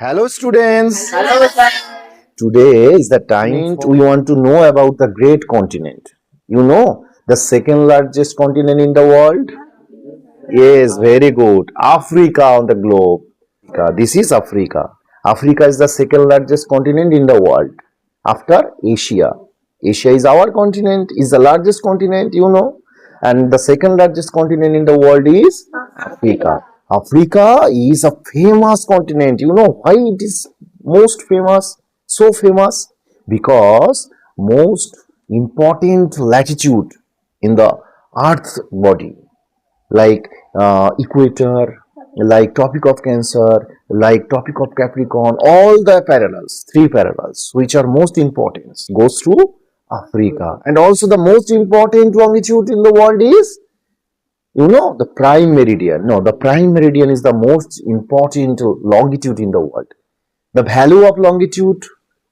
Hello students. Hello, sir. Today is the time we want to know about the great continent. You know, the second largest continent in the world? Yes, very good. Africa on the globe. This is Africa. Africa is the second largest continent in the world after Asia. Asia is our continent, is the largest continent, and the second largest continent in the world is Africa. Africa is a famous continent. You know why it is most famous? So famous because most important latitude in the earth body, like equator, like tropic of cancer, like tropic of capricorn, all the parallels, three parallels which are most important goes through Africa. And also the most important longitude in the world is, the prime meridian. No, the prime meridian is the most important longitude in the world. The value of longitude,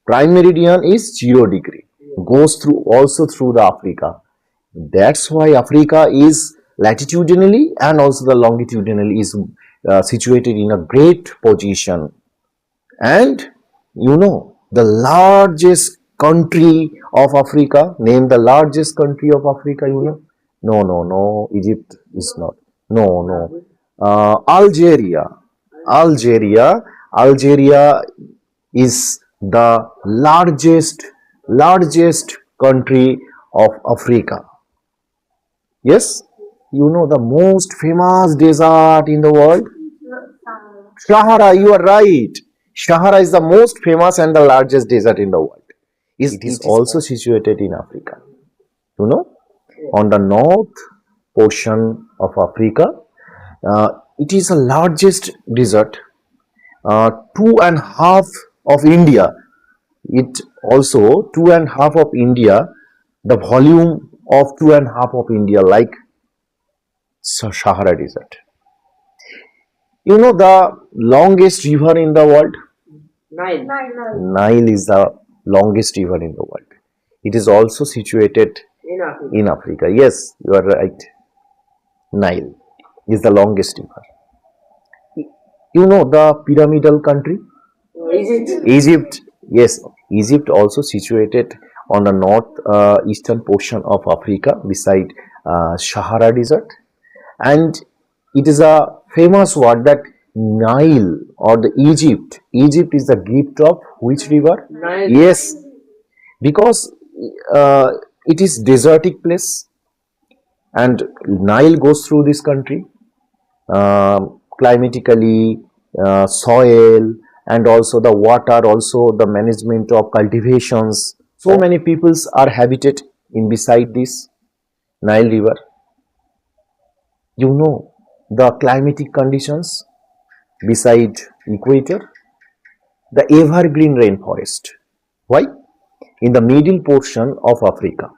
prime meridian, is 0 degree, goes through also through the Africa. That's why Africa is latitudinally and also the longitudinally is situated in a great position. And the largest country of Africa, name the largest country of Africa, No, no, no, Egypt is not. No, no. Algeria. Algeria. Algeria is the largest country of Africa. Yes, the most famous desert in the world? Sahara, you are right. Sahara is the most famous and the largest desert in the world. It is also situated in Africa. On the north portion of Africa, it is the largest desert, two and a half of India. It also two and a half of India, the volume of two and a half of India, like Sahara Desert. The longest river in the world? Nile. Nile is the longest river in the world. It is also situated in Africa. Yes, you are right. Nile is the longest river. The pyramidal country? Egypt. Yes, Egypt also situated on the north eastern portion of Africa beside Sahara Desert. And it is a famous word that Nile or the Egypt. Egypt is the gift of which river? Nile. Yes, because it is desertic place and Nile goes through this country. Climatically, soil, and also the water, also the management of cultivations. So many peoples are habited in beside this Nile River. The climatic conditions beside equator, the evergreen rainforest. Why? In the middle portion of Africa,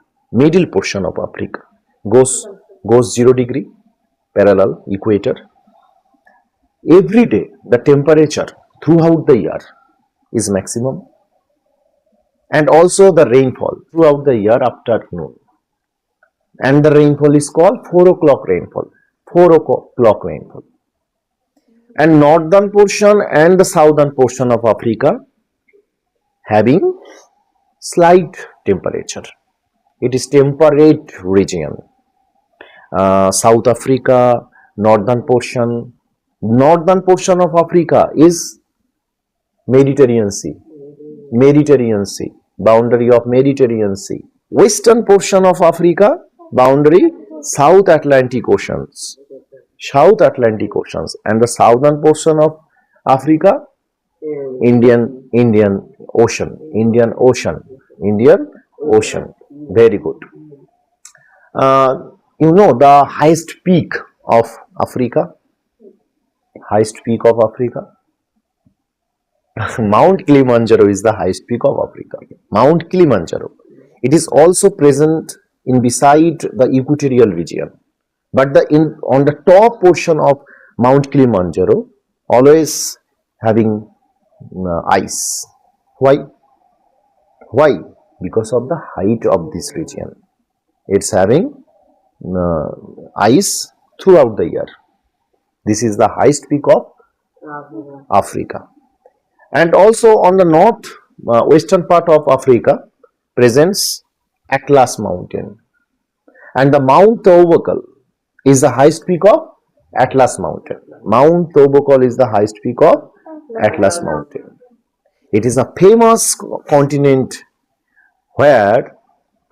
goes 0 degree parallel equator. Every day the temperature throughout the year is maximum, and also the rainfall throughout the year after noon, and the rainfall is called 4 o'clock rainfall. 4 o'clock rainfall. And northern portion and the southern portion of Africa having slight temperature. It is temperate region. South Africa, northern portion of Africa is Mediterranean Sea, boundary of Mediterranean Sea. Western portion of Africa, boundary South Atlantic Oceans, and the southern portion of Africa, Indian Ocean. Very good. The highest peak of Africa. Mount Kilimanjaro is the highest peak of Africa. Mount Kilimanjaro. It is also present in beside the equatorial region. But on the top portion of Mount Kilimanjaro, always having ice. Why? Because of the height of this region. It's having ice throughout the year. This is the highest peak of Africa. And also on the north western part of Africa presents Atlas Mountain, and the Mount Tobacco is the highest peak of Atlas Mountain. Mount Tobacco is the highest peak of Atlas Mountain. It is a famous continent where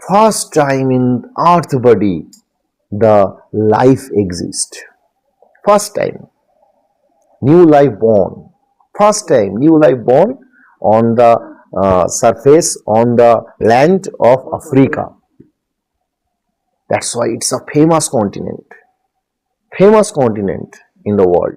first time in earth body the life exists. First time new life born. First time new life born on the surface, on the land of Africa. That's why it's a famous continent in the world.